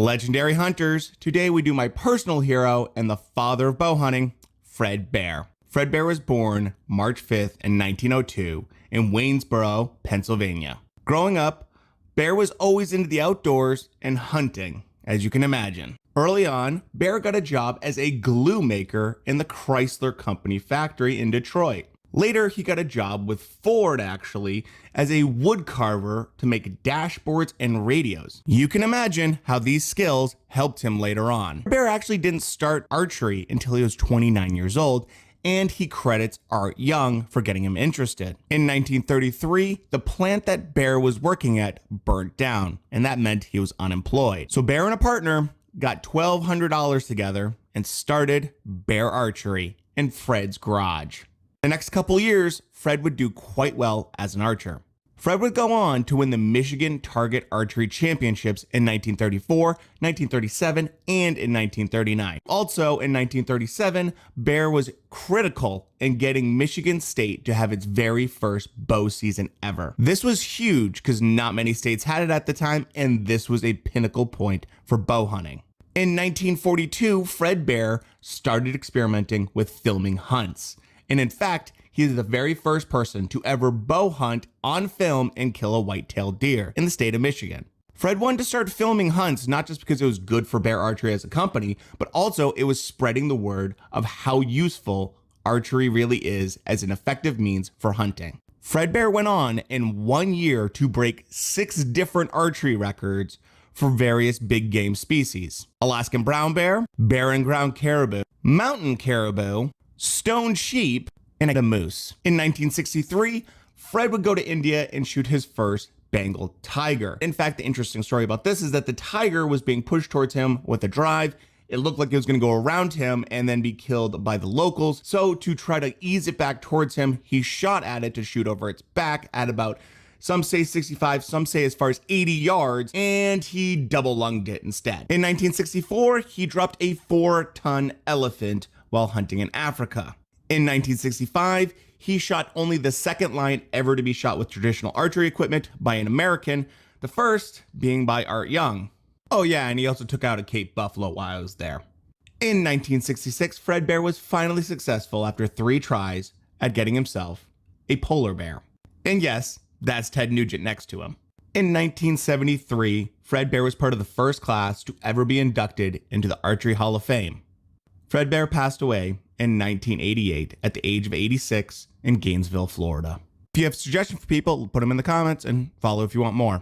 Legendary hunters, today we do my personal hero and the father of bow hunting, Fred Bear. Fred Bear was born March 5th in 1902 in Waynesboro, Pennsylvania. Growing up, Bear was always into the outdoors and hunting, as you can imagine. Early on, Bear got a job as a glue maker in the Chrysler Company factory in Detroit. Later, he got a job with Ford, actually, as a wood carver to make dashboards and radios. You can imagine how these skills helped him later on. Bear actually didn't start archery until he was 29 years old, and he credits Art Young for getting him interested. In 1933, the plant that Bear was working at burnt down, and that meant he was unemployed. So Bear and a partner got $1,200 together and started Bear Archery in Fred's garage. The next couple years, Fred would do quite well as an archer. Fred would go on to win the Michigan Target Archery Championships in 1934, 1937, and in 1939. Also in 1937, Bear was critical in getting Michigan State to have its very first bow season ever. This was huge because not many states had it at the time, and this was a pinnacle point for bow hunting. In 1942, Fred Bear started experimenting with filming hunts. And in fact, he is the very first person to ever bow hunt on film and kill a white-tailed deer in the state of Michigan. Fred wanted to start filming hunts not just because it was good for Bear Archery as a company, but also it was spreading the word of how useful archery really is as an effective means for hunting. Fred Bear went on in 1 year to break 6 different archery records for various big game species: Alaskan brown bear, barren ground caribou, mountain caribou, stone sheep, and a moose. In 1963, Fred would go to India and shoot his first Bengal tiger. In fact, the interesting story about this is that the tiger was being pushed towards him with a drive. It looked like it was going to go around him and then be killed by the locals. So to try to ease it back towards him, he shot at it to shoot over its back at about, some say 65, some say as far as 80 yards, and he double lunged it instead. In 1964, he dropped a 4-ton elephant while hunting in Africa. In 1965, he shot only the second lion ever to be shot with traditional archery equipment by an American, the first being by Art Young. Oh yeah, and he also took out a Cape buffalo while I was there. In 1966, Fred Bear was finally successful after 3 tries at getting himself a polar bear. And yes, that's Ted Nugent next to him. In 1973, Fred Bear was part of the first class to ever be inducted into the Archery Hall of Fame. Fred Bear passed away in 1988 at the age of 86 in Gainesville, Florida. If you have suggestions for people, put them in the comments and follow if you want more.